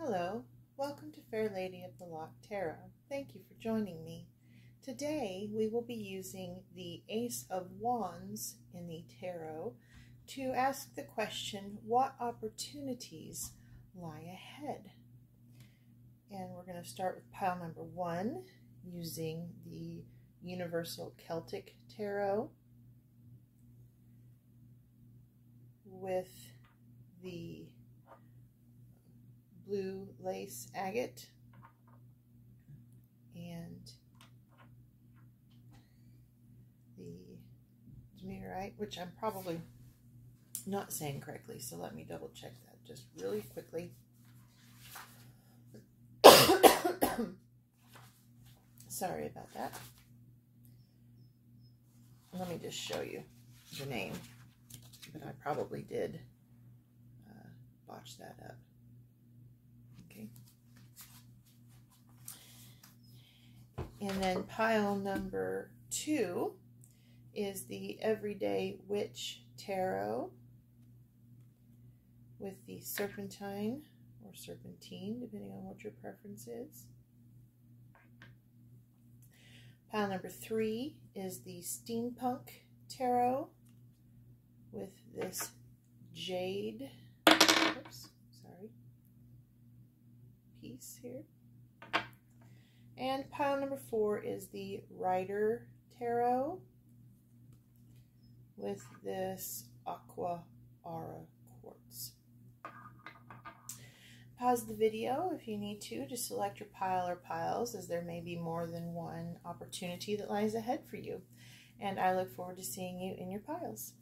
Hello, welcome to Fair Lady of the Lock Tarot. Thank you for joining me. Today we will be using the Ace of Wands in the Tarot to ask the question, what opportunities lie ahead? And we're going to start with pile number 1 using the Universal Celtic Tarot with the blue lace agate and the Demeterite, which I'm probably not saying correctly, so let me double check that just really quickly. Sorry about that. Let me just show you the name, but I probably did botch that up. Okay. And then pile number 2 is the Everyday Witch Tarot with the Serpentine or Serpentine, depending on what your preference is. Pile number 3 is the Steampunk Tarot with this jade, piece here. And pile number 4 is the Rider Tarot with this Aqua Aura quartz. Pause the video if you need to select your pile or piles, as there may be more than one opportunity that lies ahead for you. And I look forward to seeing you in your piles.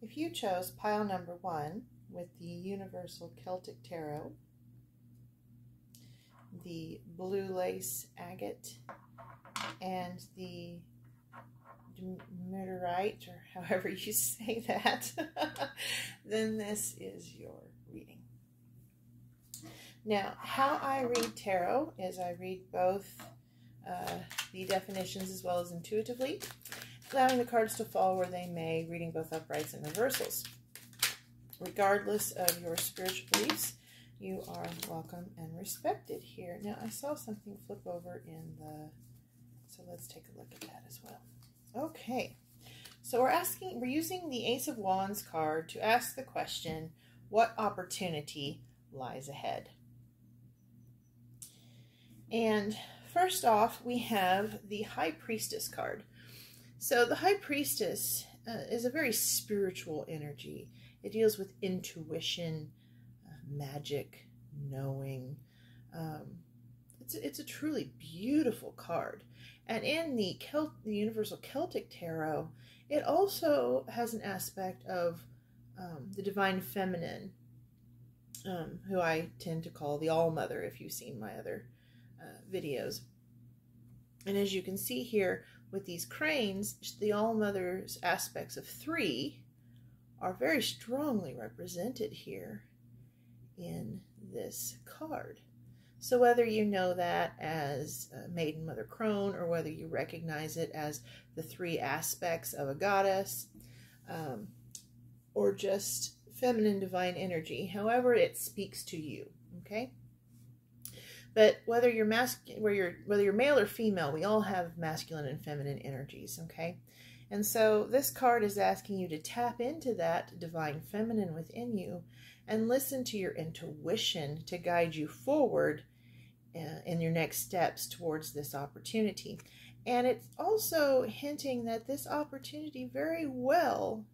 If you chose pile number 1 with the Universal Celtic Tarot, the blue lace agate, and the Demeterite, or however you say that, then this is your reading. Now, how I read tarot is I read both the definitions as well as intuitively, allowing the cards to fall where they may, reading both uprights and reversals. Regardless of your spiritual beliefs, you are welcome and respected here. Now, I saw something flip over in the, so let's take a look at that as well. Okay, so we're using the Ace of Wands card to ask the question, what opportunity lies ahead? And first off, we have the High Priestess card. So the High Priestess is a very spiritual energy. It deals with intuition, magic, knowing. It's a truly beautiful card. And in the Universal Celtic Tarot, it also has an aspect of the Divine Feminine, who I tend to call the All-Mother if you've seen my other videos. And as you can see here with these cranes, the All-Mother's aspects of 3 are very strongly represented here in this card. So whether you know that as Maiden Mother Crone, or whether you recognize it as the 3 aspects of a goddess, or just feminine divine energy, however it speaks to you, okay? But whether you're whether you're male or female, we all have masculine and feminine energies, okay? And so this card is asking you to tap into that divine feminine within you and listen to your intuition to guide you forward in your next steps towards this opportunity. And it's also hinting that this opportunity very well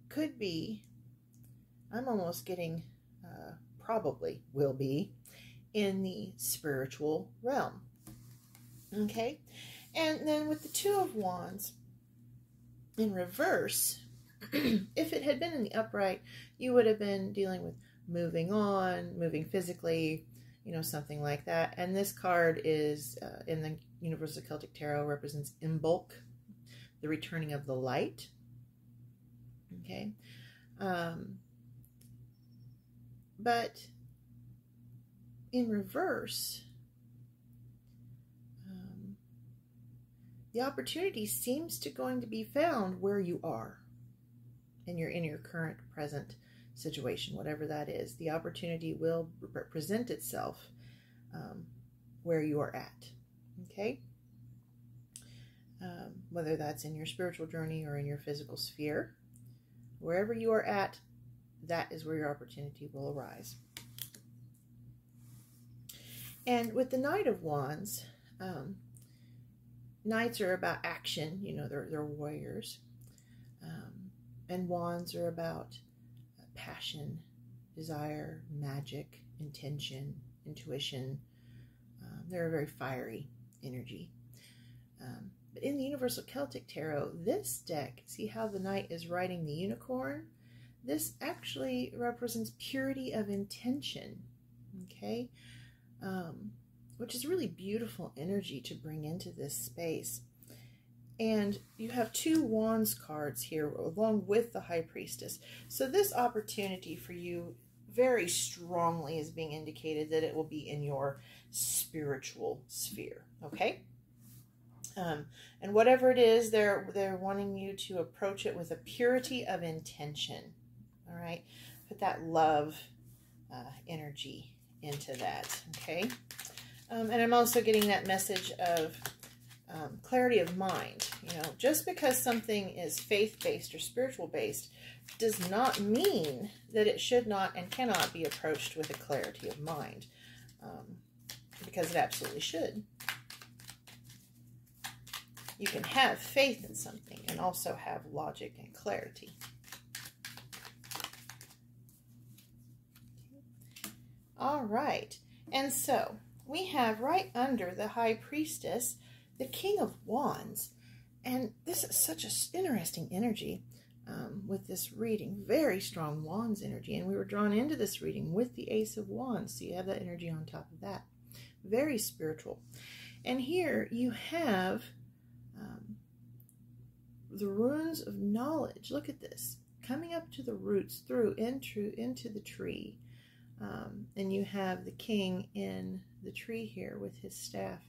could be, I'm almost getting, probably will be, in the spiritual realm. Okay? And then with the Two of Wands in reverse, if it had been in the upright, you would have been dealing with moving on, moving physically, you know, something like that. And this card is, in the Universal Celtic Tarot, represents Imbolc, the returning of the light. Okay? But in reverse, the opportunity seems to going to be found where you are in your current present situation, whatever that is. The opportunity will present itself where you are at, okay? Whether that's in your spiritual journey or in your physical sphere, wherever you are at, that is where your opportunity will arise. And with the Knight of Wands, Knights are about action, you know, they're warriors. And Wands are about passion, desire, magic, intention, intuition. They're a very fiery energy. But in the Universal Celtic Tarot, this deck, see how the Knight is riding the unicorn? This actually represents purity of intention, okay? Which is really beautiful energy to bring into this space. And you have 2 Wands cards here along with the High Priestess. So this opportunity for you very strongly is being indicated that it will be in your spiritual sphere, okay? And whatever it is, they're wanting you to approach it with a purity of intention, all right? Put that love energy into that, okay? And I'm also getting that message of clarity of mind. You know, just because something is faith-based or spiritual-based does not mean that it should not and cannot be approached with a clarity of mind, because it absolutely should. You can have faith in something and also have logic and clarity. All right, and so we have right under the High Priestess the King of Wands, and this is such an interesting energy with this reading. Very strong Wands energy, and we were drawn into this reading with the Ace of Wands, so you have that energy on top of that. Very spiritual. And here you have the runes of knowledge. Look at this, coming up to the roots, through into the tree. And you have the king in the tree here with his staff.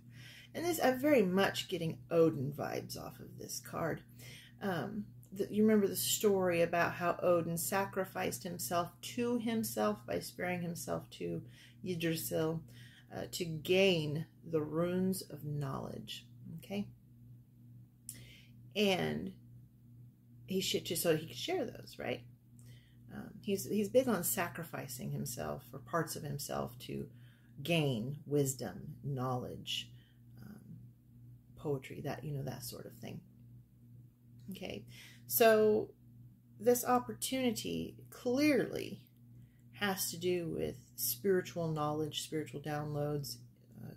And this, I'm very much getting Odin vibes off of this card. You remember the story about how Odin sacrificed himself to himself by sparing himself to Yggdrasil to gain the runes of knowledge, okay? And he should, just so he could share those, right? He's big on sacrificing himself or parts of himself to gain wisdom, knowledge, poetry, that, you know, that sort of thing. Okay, so this opportunity clearly has to do with spiritual knowledge, spiritual downloads,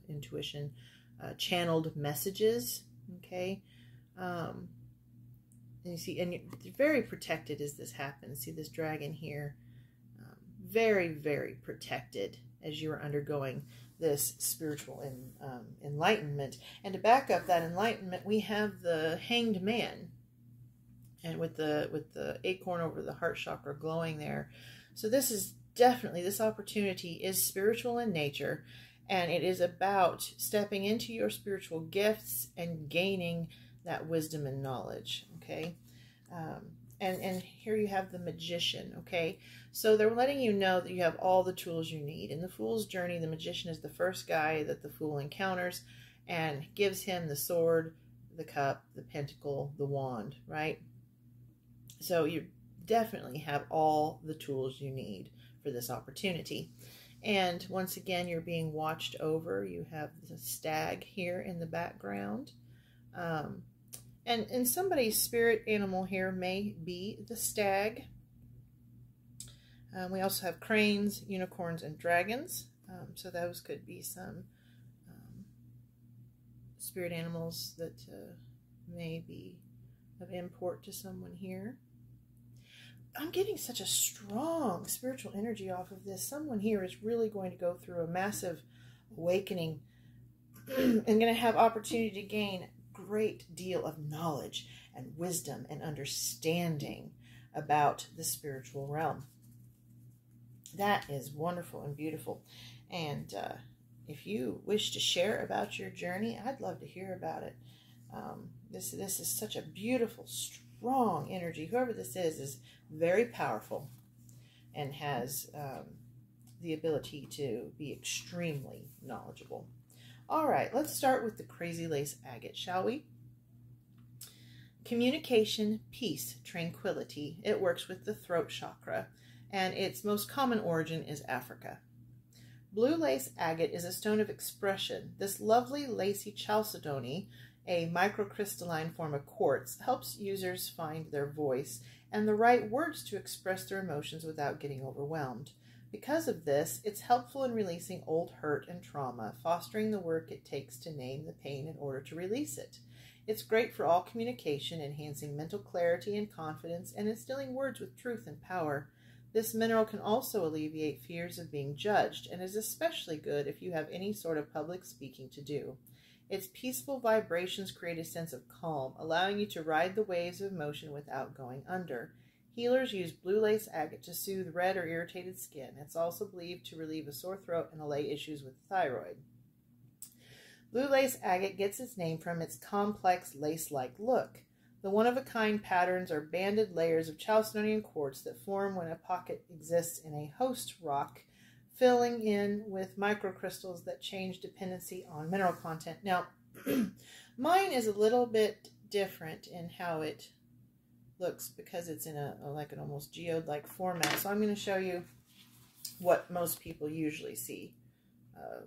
intuition, channeled messages. Okay, and you see, and you're very protected as this happens. See this dragon here, very, very protected as you are undergoing this spiritual enlightenment. And to back up that enlightenment, we have the Hanged Man, and with the acorn over the heart chakra glowing there. So this is definitely, this opportunity is spiritual in nature, and it is about stepping into your spiritual gifts and gaining that wisdom and knowledge, okay? And here you have the Magician, okay? So they're letting you know that you have all the tools you need. In the Fool's Journey, the Magician is the first guy that the Fool encounters and gives him the sword, the cup, the pentacle, the wand, right? So you definitely have all the tools you need for this opportunity. And once again, you're being watched over. You have the stag here in the background. And somebody's spirit animal here may be the stag. We also have cranes, unicorns, and dragons. So those could be some spirit animals that may be of import to someone here. I'm getting such a strong spiritual energy off of this. Someone here is really going to go through a massive awakening and going to have opportunity to gain a great deal of knowledge and wisdom and understanding about the spiritual realm. That is wonderful and beautiful. And if you wish to share about your journey, I'd love to hear about it. This is such a beautiful, strong energy. Whoever this is very powerful. and has the ability to be extremely knowledgeable. All right, let's start with the crazy lace agate, shall we? Communication, peace, tranquility. It works with the throat chakra, and its most common origin is Africa. Blue lace agate is a stone of expression. This lovely lacy chalcedony, a microcrystalline form of quartz, helps users find their voice and the right words to express their emotions without getting overwhelmed. Because of this, it's helpful in releasing old hurt and trauma, fostering the work it takes to name the pain in order to release it. It's great for all communication, enhancing mental clarity and confidence, and instilling words with truth and power. This mineral can also alleviate fears of being judged, and is especially good if you have any sort of public speaking to do. Its peaceful vibrations create a sense of calm, allowing you to ride the waves of emotion without going under. Healers use blue lace agate to soothe red or irritated skin. It's also believed to relieve a sore throat and allay issues with the thyroid. Blue lace agate gets its name from its complex lace-like look. The one-of-a-kind patterns are banded layers of chalcedonian quartz that form when a pocket exists in a host rock, filling in with microcrystals that change dependency on mineral content. Now, mine is a little bit different in how it looks because it's in a like an almost geode-like format. So I'm going to show you what most people usually see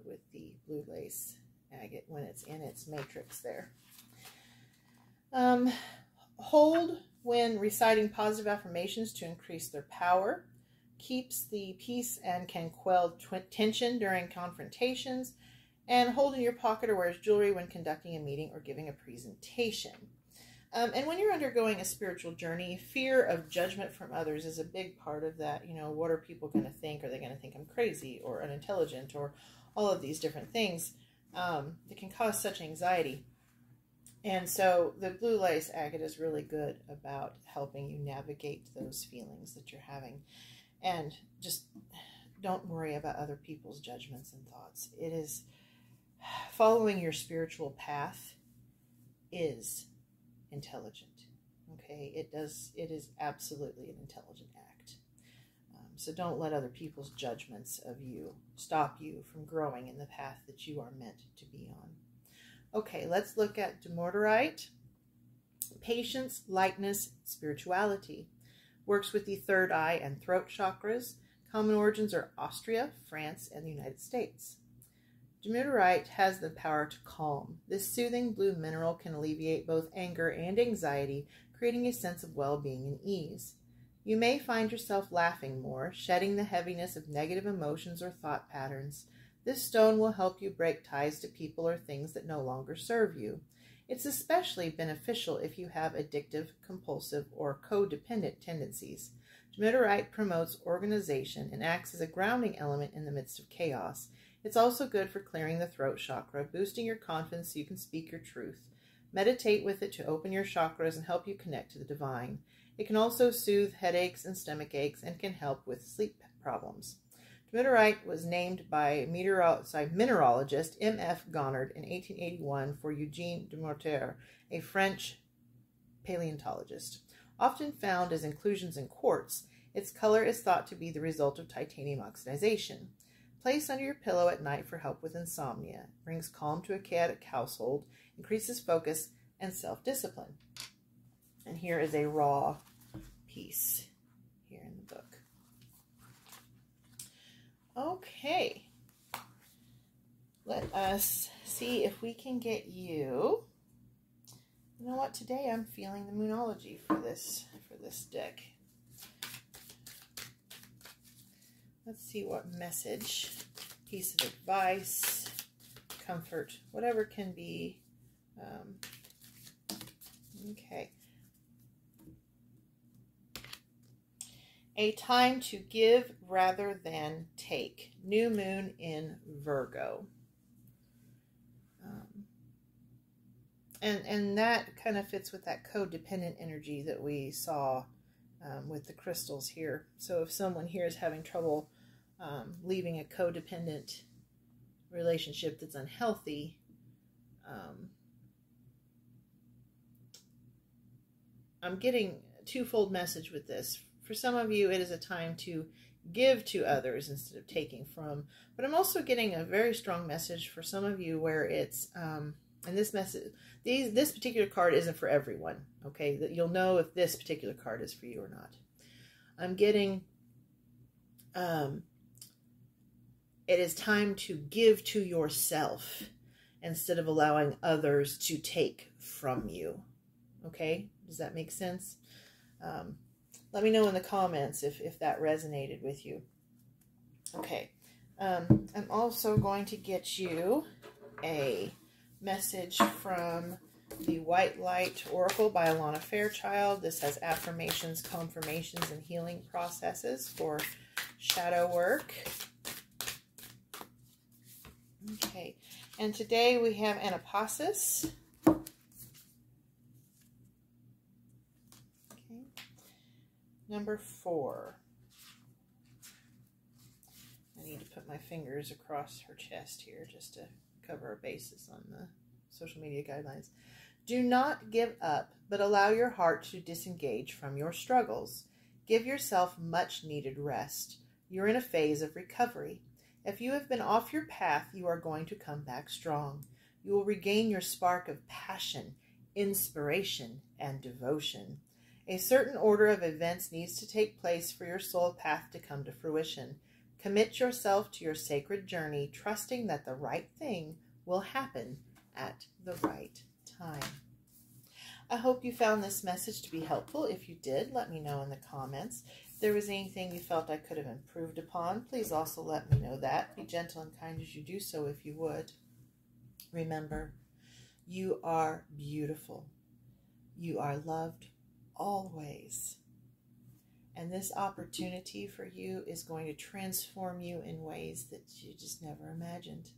with the blue lace agate when it's in its matrix there. Hold when reciting positive affirmations to increase their power. Keeps the peace and can quell tension during confrontations. And hold in your pocket or wears jewelry when conducting a meeting or giving a presentation. And when you're undergoing a spiritual journey, fear of judgment from others is a big part of that. You know, what are people going to think? Are they going to think I'm crazy or unintelligent or all of these different things that can cause such anxiety? And so the blue lace agate is really good about helping you navigate those feelings that you're having. And just don't worry about other people's judgments and thoughts. It is following your spiritual path is intelligent. Okay, it is absolutely an intelligent act. So don't let other people's judgments of you stop you from growing in the path that you are meant to be on. Okay, let's look at dumortierite. Patience, lightness, spirituality. Works with the third eye and throat chakras. Common origins are Austria, France, and the United States. Dumortierite has the power to calm. This soothing blue mineral can alleviate both anger and anxiety, creating a sense of well-being and ease. You may find yourself laughing more, shedding the heaviness of negative emotions or thought patterns. This stone will help you break ties to people or things that no longer serve you. It's especially beneficial if you have addictive, compulsive, or codependent tendencies. Dumortierite promotes organization and acts as a grounding element in the midst of chaos. It's also good for clearing the throat chakra, boosting your confidence so you can speak your truth. Meditate with it to open your chakras and help you connect to the divine. It can also soothe headaches and stomach aches and can help with sleep problems. Dumortierite was named by mineralogist M.F. Gonnard in 1881 for Eugène Dumortier, a French paleontologist. Often found as inclusions in quartz, its color is thought to be the result of titanium oxidation. Place under your pillow at night for help with insomnia. Brings calm to a chaotic household, increases focus and self-discipline. And here is a raw piece here in the book. Okay, let us see if we can get you. You know what? Today I'm feeling the Moonology for this deck. Let's see what message, piece of advice, comfort, whatever can be. Okay. A time to give rather than take. New moon in Virgo. And that kind of fits with that codependent energy that we saw with the crystals here. So if someone here is having trouble leaving a codependent relationship that's unhealthy, I'm getting a twofold message with this. For some of you, it is a time to give to others instead of taking from. But I'm also getting a very strong message for some of you where it's, and this message, this particular card isn't for everyone, okay? That you'll know if this particular card is for you or not. I'm getting, it is time to give to yourself instead of allowing others to take from you. Okay? Does that make sense? Let me know in the comments if that resonated with you. Okay. I'm also going to get you a message from the White Light Oracle by Alana Fairchild. This has affirmations, confirmations, and healing processes for shadow work. Okay. And today we have Anapasis. Number 4. I need to put my fingers across her chest here just to cover our bases on the social media guidelines. Do not give up, but allow your heart to disengage from your struggles. Give yourself much needed rest. You're in a phase of recovery. If you have been off your path, you are going to come back strong. You will regain your spark of passion, inspiration, and devotion. A certain order of events needs to take place for your soul path to come to fruition. Commit yourself to your sacred journey, trusting that the right thing will happen at the right time. I hope you found this message to be helpful. If you did, let me know in the comments. If there was anything you felt I could have improved upon, please also let me know that. Be gentle and kind as you do so if you would. Remember, you are beautiful. You are loved always. And this opportunity for you is going to transform you in ways that you just never imagined.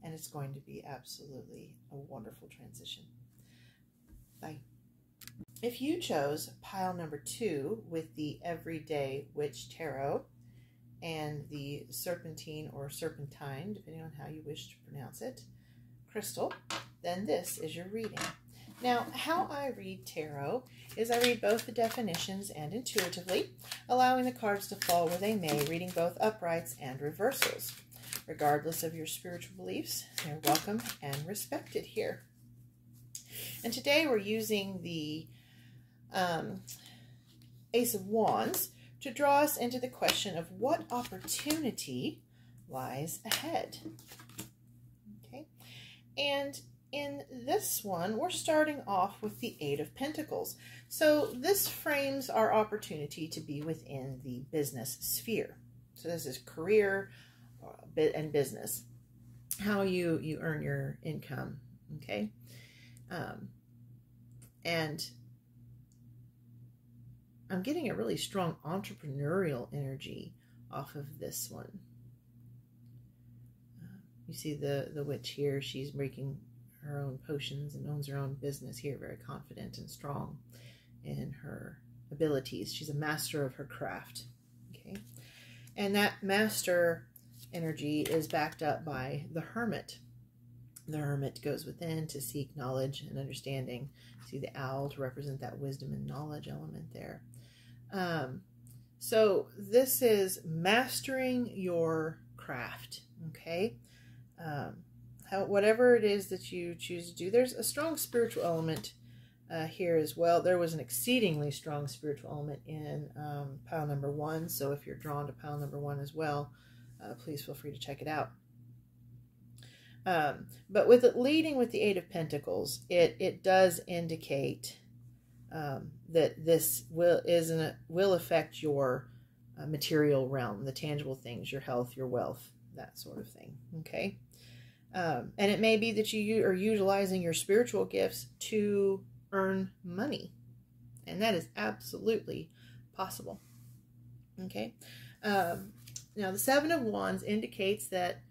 And it's going to be absolutely a wonderful transition. Bye. If you chose pile number 2 with the Everyday Witch Tarot and the Serpentine or Serpentine, depending on how you wish to pronounce it, crystal, then this is your reading. Now, how I read tarot is I read both the definitions and intuitively, allowing the cards to fall where they may, reading both uprights and reversals. Regardless of your spiritual beliefs, they're welcome and respected here. And today we're using the Ace of Wands to draw us into the question of what opportunity lies ahead. Okay, and in this one, we're starting off with the Eight of Pentacles. So this frames our opportunity to be within the business sphere. So this is career and business, how you earn your income, okay? And I'm getting a really strong entrepreneurial energy off of this one. You see the witch here, she's making her own potions and owns her own business here, very confident and strong in her abilities. She's a master of her craft, okay? And that master energy is backed up by the Hermit. The Hermit goes within to seek knowledge and understanding. See the owl to represent that wisdom and knowledge element there. So this is mastering your craft, okay? Whatever it is that you choose to do, there's a strong spiritual element here as well. There was an exceedingly strong spiritual element in pile number 1, so if you're drawn to pile number 1 as well, please feel free to check it out. But with it leading with the Eight of Pentacles, it does indicate that this will affect your material realm, the tangible things, your health, your wealth, that sort of thing, okay? And it may be that you are utilizing your spiritual gifts to earn money. And that is absolutely possible. Okay. Now, the Seven of Wands indicates that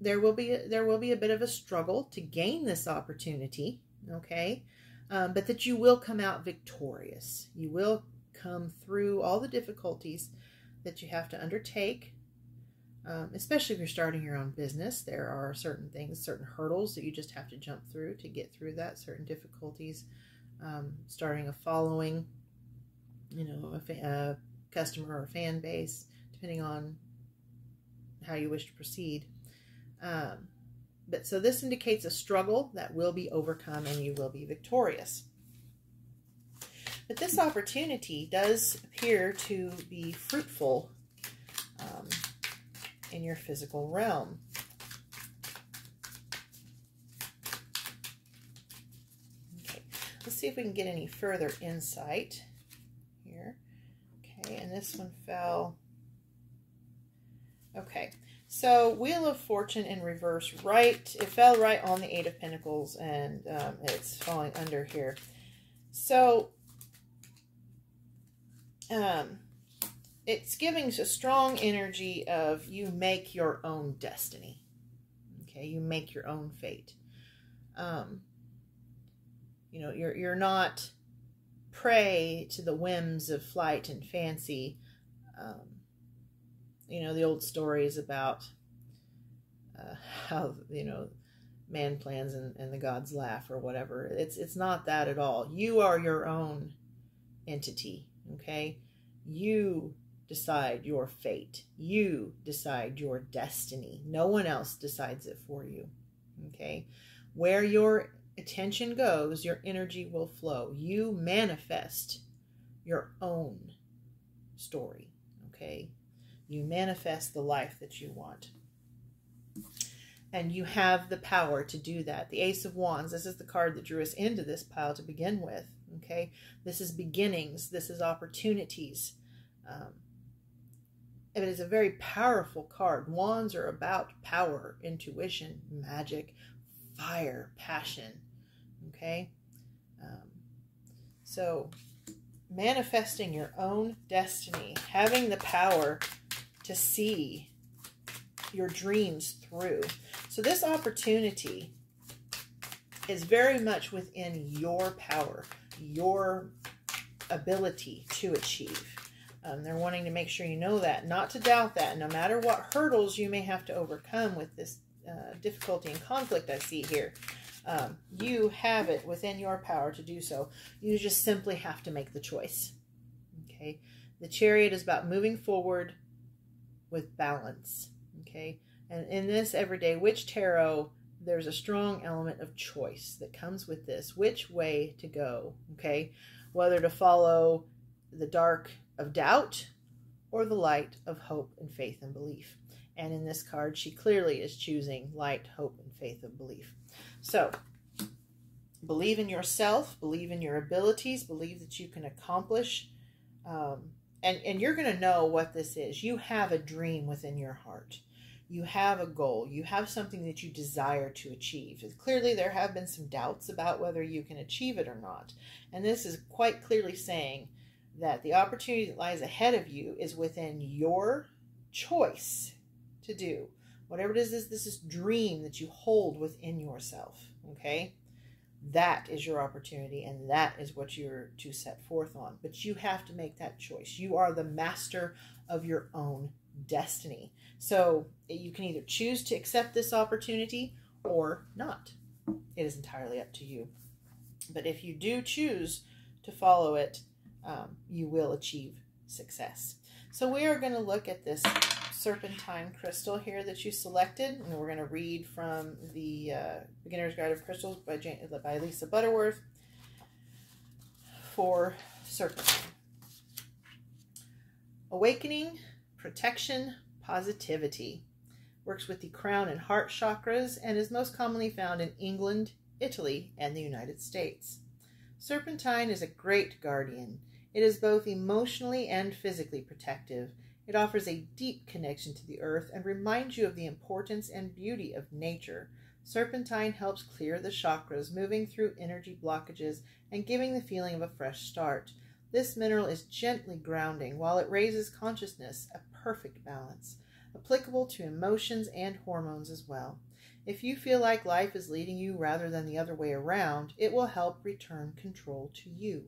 there will be a bit of a struggle to gain this opportunity. Okay. But that you will come out victorious. You will come through all the difficulties that you have to undertake. Especially if you're starting your own business, there are certain things, certain hurdles that you just have to jump through to get through that, certain difficulties. Starting a following, you know, customer or fan base, depending on how you wish to proceed. But so this indicates a struggle that will be overcome and you will be victorious. But this opportunity does appear to be fruitful in your physical realm. Okay, let's see if we can get any further insight here. Okay, and this one fell. Okay, so Wheel of Fortune in reverse, right? It fell right on the Eight of Pentacles, and it's falling under here. So it's giving us a strong energy of you make your own destiny. Okay, you make your own fate. You know, you're not prey to the whims of flight and fancy. You know, the old stories about how, you know, man plans and the gods laugh or whatever. It's not that at all. You are your own entity, okay? You decide your fate. You decide your destiny. No one else decides it for you, okay? Where your attention goes, your energy will flow. You manifest your own story, okay? You manifest the life that you want. And you have the power to do that. The Ace of Wands, this is the card that drew us into this pile to begin with, okay? This is beginnings. This is opportunities. It is a very powerful card. Wands are about power, intuition, magic, fire, passion, okay? So manifesting your own destiny, having the power to see your dreams through. So this opportunity is very much within your power, your ability to achieve. They're wanting to make sure you know that, not to doubt that. No matter what hurdles you may have to overcome with this difficulty and conflict I see here, you have it within your power to do so. You just simply have to make the choice. Okay, the Chariot is about moving forward with balance. Okay, and in this Everyday Witch Tarot, there's a strong element of choice that comes with this. Which way to go? Okay, whether to follow the dark of doubt or the light of hope and faith and belief. And in this card, she clearly is choosing light, hope, and faith and belief. So believe in yourself, believe in your abilities, believe that you can accomplish, and you're going to know what this is. You have a dream within your heart. You have a goal. You have something that you desire to achieve. Clearly, there have been some doubts about whether you can achieve it or not. And this is quite clearly saying that the opportunity that lies ahead of you is within your choice to do. Whatever it is, this dream that you hold within yourself, okay? That is your opportunity, and that is what you're to set forth on. But you have to make that choice. You are the master of your own destiny. So you can either choose to accept this opportunity or not. It is entirely up to you. But if you do choose to follow it, you will achieve success. So we are going to look at this serpentine crystal here that you selected, and we're going to read from the Beginner's Guide of Crystals by Lisa Butterworth for serpentine. Awakening, protection, positivity. Works with the crown and heart chakras and is most commonly found in England, Italy, and the United States. Serpentine is a great guardian. It is both emotionally and physically protective. It offers a deep connection to the earth and reminds you of the importance and beauty of nature. Serpentine helps clear the chakras, moving through energy blockages and giving the feeling of a fresh start. This mineral is gently grounding while it raises consciousness, a perfect balance, applicable to emotions and hormones as well. If you feel like life is leading you rather than the other way around, it will help return control to you.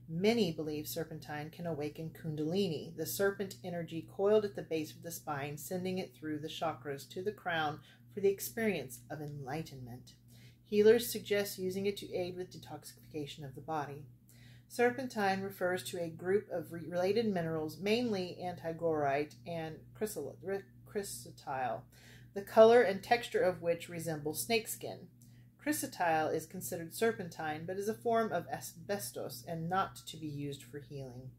Many believe serpentine can awaken Kundalini, the serpent energy coiled at the base of the spine, sending it through the chakras to the crown for the experience of enlightenment. Healers suggest using it to aid with detoxification of the body. Serpentine refers to a group of related minerals, mainly antigorite and chrysotile, the color and texture of which resemble snakeskin. Chrysotile is considered serpentine, but is a form of asbestos and not to be used for healing.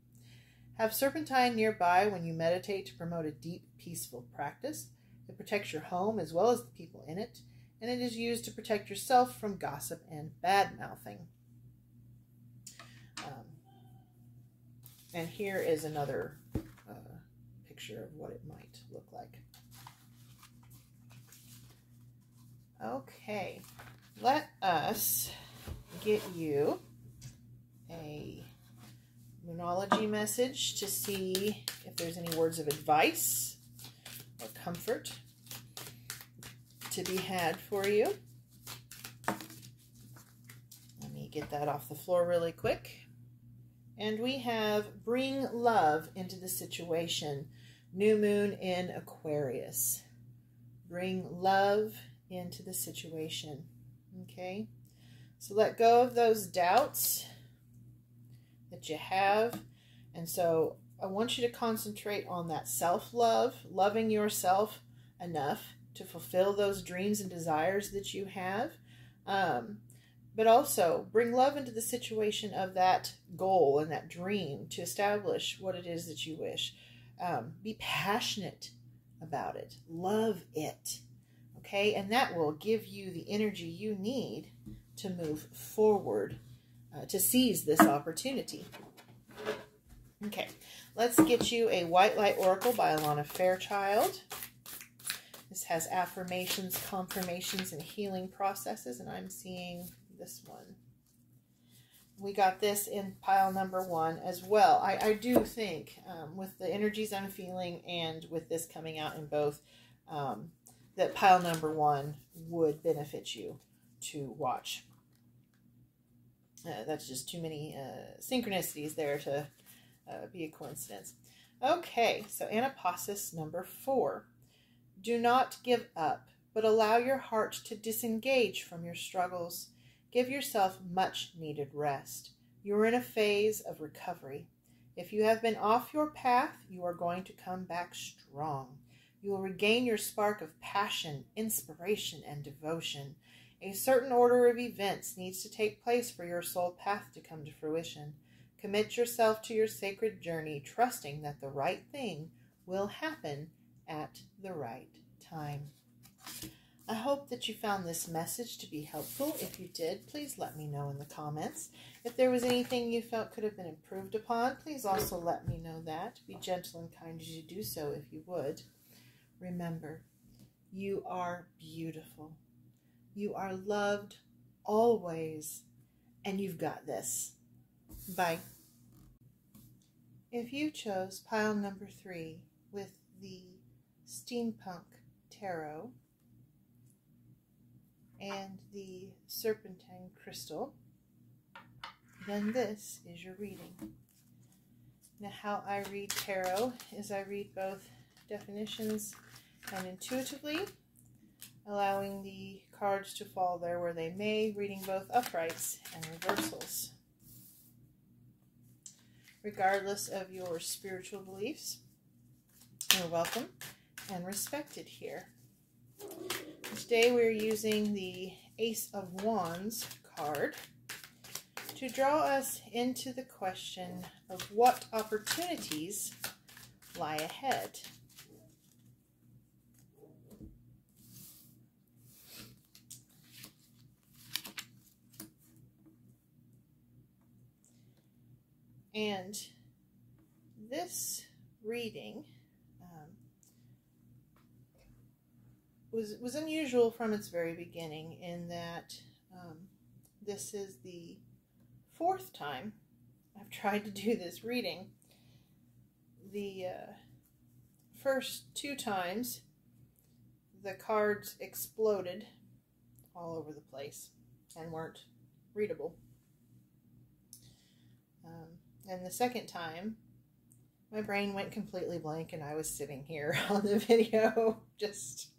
Have serpentine nearby when you meditate to promote a deep, peaceful practice. It protects your home as well as the people in it, and it is used to protect yourself from gossip and bad-mouthing. And here is another picture of what it might look like. Okay, let us get you a Moonology message to see if there's any words of advice or comfort to be had for you. Let me get that off the floor really quick. And we have bring love into the situation. New moon in Aquarius. Bring love into the situation. Okay? So let go of those doubts that you have. And so I want you to concentrate on that self-love, loving yourself enough to fulfill those dreams and desires that you have. But also bring love into the situation of that goal and that dream to establish what it is that you wish. Be passionate about it. Love it. Okay? And that will give you the energy you need to move forward, to seize this opportunity. Okay, let's get you a White Light Oracle by Alana Fairchild. This has affirmations, confirmations, and healing processes, and I'm seeing this one. We got this in pile number 1 as well. I do think with the energies I'm feeling and with this coming out in both, that pile number 1 would benefit you to watch. That's just too many synchronicities there to be a coincidence. Okay, so Anapausis number 4. Do not give up, but allow your heart to disengage from your struggles. Give yourself much needed rest. You are in a phase of recovery. If you have been off your path, you are going to come back strong. You will regain your spark of passion, inspiration, and devotion. A certain order of events needs to take place for your soul path to come to fruition. Commit yourself to your sacred journey, trusting that the right thing will happen at the right time. I hope that you found this message to be helpful. If you did, please let me know in the comments. If there was anything you felt could have been improved upon, please also let me know that. Be gentle and kind as you do so if you would. Remember, you are beautiful. You are loved always, and you've got this. Bye. If you chose pile number 3 with the Steampunk Tarot and the Serpentine Crystal, then this is your reading. Now, how I read tarot is I read both definitions and intuitively, allowing the cards to fall there where they may, reading both uprights and reversals. Regardless of your spiritual beliefs, you're welcome and respected here. Today we're using the Ace of Wands card to draw us into the question of what opportunities lie ahead. And this reading was unusual from its very beginning in that this is the 4th time I've tried to do this reading. The first 2 times the cards exploded all over the place and weren't readable. And the second time, my brain went completely blank and I was sitting here on the video, just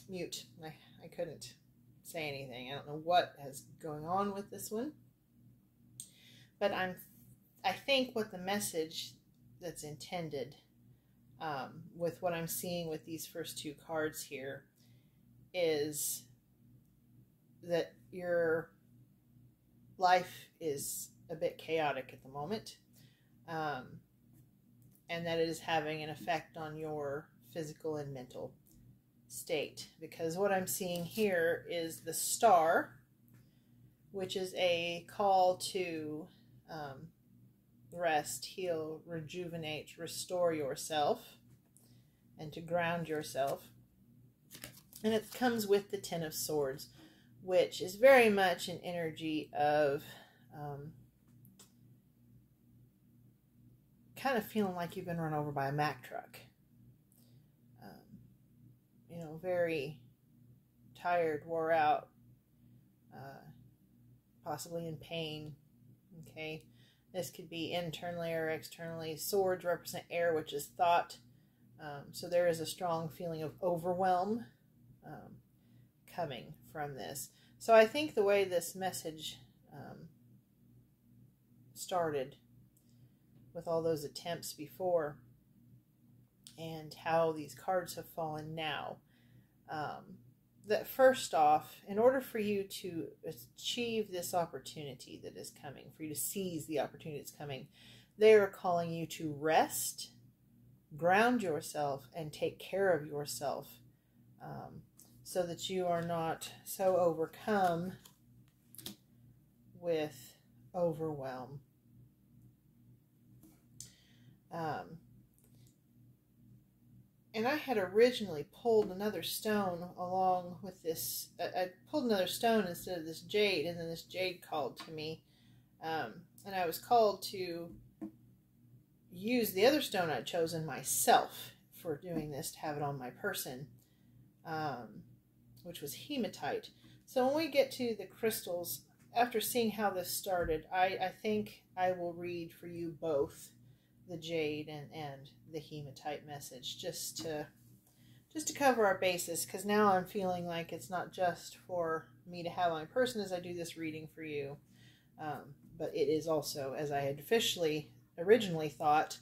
mute. I couldn't say anything. I don't know what is going on with this one. But I think what the message that's intended with what I'm seeing with these first two cards here is that your life is a bit chaotic at the moment, and that it is having an effect on your physical and mental state. Because what I'm seeing here is the Star, which is a call to rest, heal, rejuvenate, restore yourself, and to ground yourself. And it comes with the Ten of Swords, which is very much an energy of kind of feeling like you've been run over by a Mack truck. You know, very tired, wore out, possibly in pain. Okay, this could be internally or externally. Swords represent air, which is thought. So there is a strong feeling of overwhelm coming from this. So I think the way this message started with all those attempts before and how these cards have fallen now, that first off, in order for you to achieve this opportunity that is coming, for you to seize the opportunity that's coming, they are calling you to rest, ground yourself, and take care of yourself, so that you are not so overcome with overwhelm. And I had originally pulled another stone along with this. I pulled another stone instead of this jade, and then this jade called to me. And I was called to use the other stone I'd chosen myself for doing this, to have it on my person, which was hematite. So when we get to the crystals, after seeing how this started, I think I will read for you both the jade and the hematite message, just to cover our bases, because now I'm feeling like it's not just for me to have on my person as I do this reading for you, but it is also, as I had originally thought,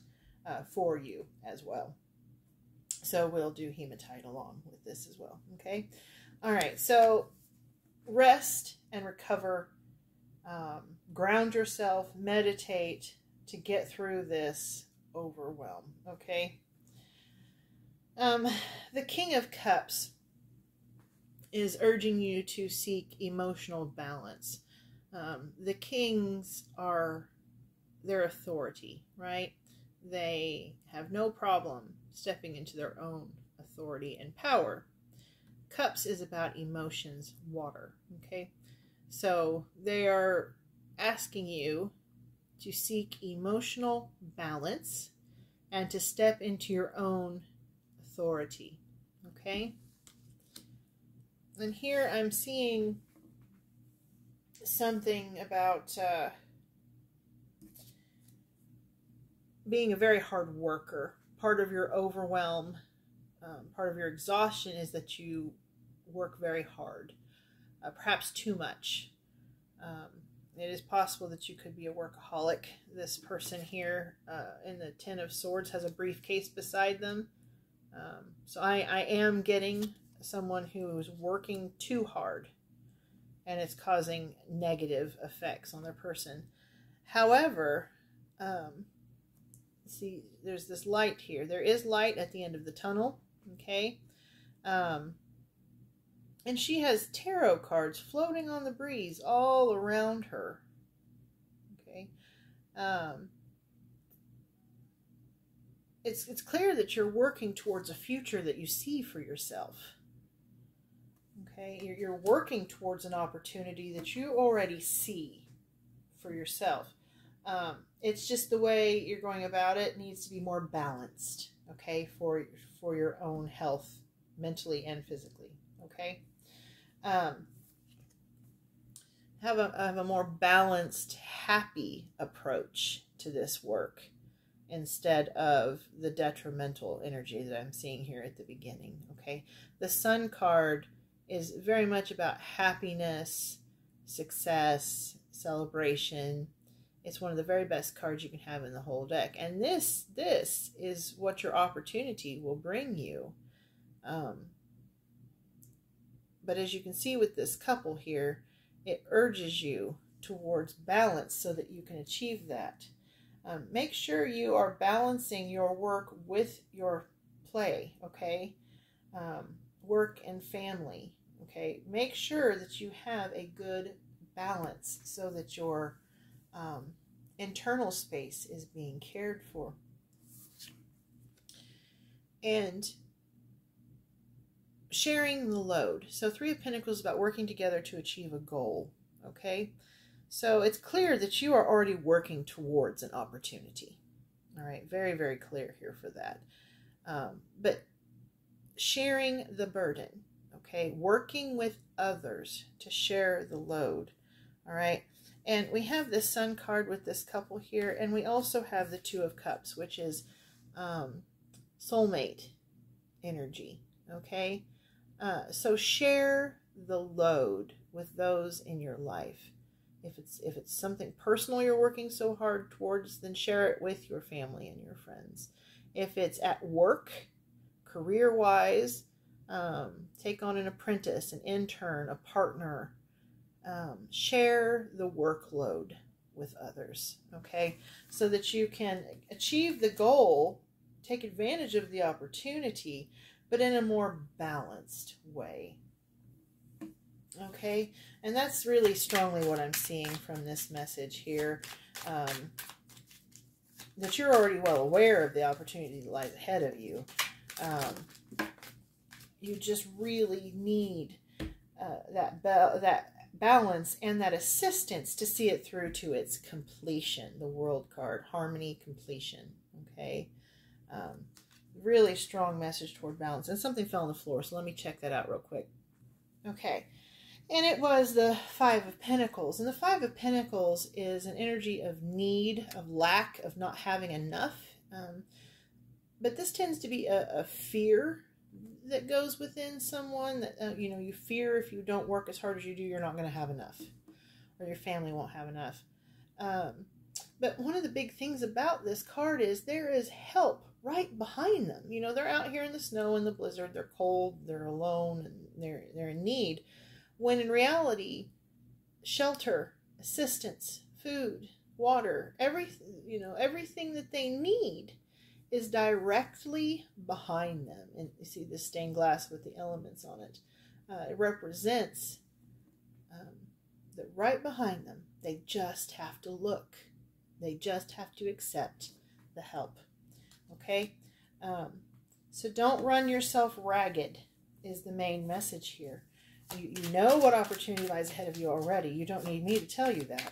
for you as well. So we'll do hematite along with this as well. Okay. All right. So rest and recover, ground yourself, meditate to get through this overwhelm. Okay. The King of Cups is urging you to seek emotional balance. The kings are their authority, right? They have no problem stepping into their own authority and power. Cups is about emotions, water, okay? So they are asking you to seek emotional balance and to step into your own authority, okay? And here I'm seeing something about being a very hard worker. Part of your overwhelm, part of your exhaustion is that you work very hard, perhaps too much. It is possible that you could be a workaholic. This person here in the Ten of Swords has a briefcase beside them. So I am getting someone who is working too hard, and it's causing negative effects on their person. However, see, there's this light here. There is light at the end of the tunnel, okay? And she has tarot cards floating on the breeze all around her. Okay. It's clear that you're working towards a future that you see for yourself. Okay. You're working towards an opportunity that you already see for yourself. It's just the way you're going about it needs to be more balanced, okay, for your own health, mentally and physically, okay? Have a more balanced, happy approach to this work instead of the detrimental energy that I'm seeing here at the beginning, okay? The Sun card is very much about happiness, success, celebration. It's one of the very best cards you can have in the whole deck. And this is what your opportunity will bring you. But as you can see with this couple here, it urges you towards balance so that you can achieve that. Make sure you are balancing your work with your play, okay? Work and family, okay? Make sure that you have a good balance so that your internal space is being cared for. And sharing the load. So Three of Pentacles is about working together to achieve a goal, okay? So it's clear that you are already working towards an opportunity. All right, very, very clear here for that. But sharing the burden, okay? Working with others to share the load, all right? And we have this Sun card with this couple here, and we also have the Two of Cups, which is soulmate energy, okay? So share the load with those in your life. If it's something personal you're working so hard towards, then share it with your family and your friends. If it's at work, career-wise, take on an apprentice, an intern, a partner. Share the workload with others, okay? So that you can achieve the goal, take advantage of the opportunity, but in a more balanced way. Okay, and that's really strongly what I'm seeing from this message here, that you're already well aware of the opportunity that lies ahead of you. You just really need that balance and that assistance to see it through to its completion. The World card, harmony, completion. Okay, really strong message toward balance. And something fell on the floor, so let me check that out real quick. Okay. And it was the Five of Pentacles. And the Five of Pentacles is an energy of need, of lack, of not having enough. But this tends to be a fear that goes within someone. That you fear if you don't work as hard as you do, you're not going to have enough. Or your family won't have enough. But one of the big things about this card is there is help right behind them. They're out here in the snow and the blizzard. They're cold, they're alone, and they're in need. When in reality, shelter, assistance, food, water, everything that they need is directly behind them. And you see the stained glass with the elements on it. It represents that right behind them, they just have to look. They just have to accept the help. Okay? So don't run yourself ragged is the main message here. You know what opportunity lies ahead of you already. You don't need me to tell you that.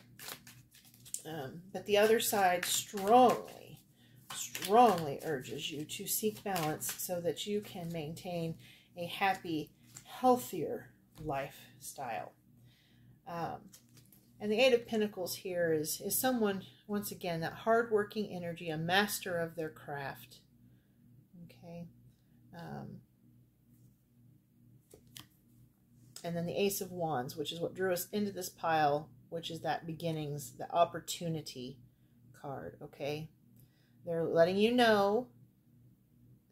But the other side strongly urges you to seek balance so that you can maintain a happy, healthier lifestyle. And the Eight of Pentacles here is someone, once again, that hardworking energy, a master of their craft. Okay. And then the Ace of Wands, which is what drew us into this pile, which is that beginnings, the opportunity card, okay? They're letting you know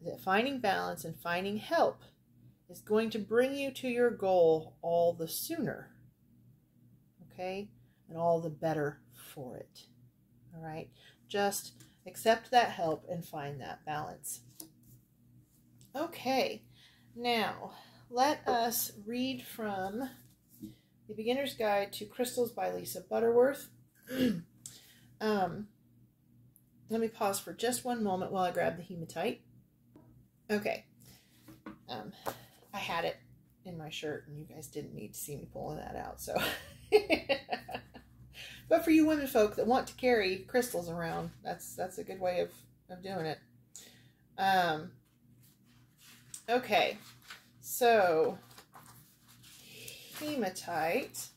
that finding balance and finding help is going to bring you to your goal all the sooner, okay? And all the better for it, all right? Just accept that help and find that balance. Okay, now let us read from The Beginner's Guide to Crystals by Lisa Butterworth. Let me pause for just one moment while I grab the hematite. Okay. I had it in my shirt, and you guys didn't need to see me pulling that out. So, but for you women folk that want to carry crystals around, that's a good way of doing it. Okay. So, hematite,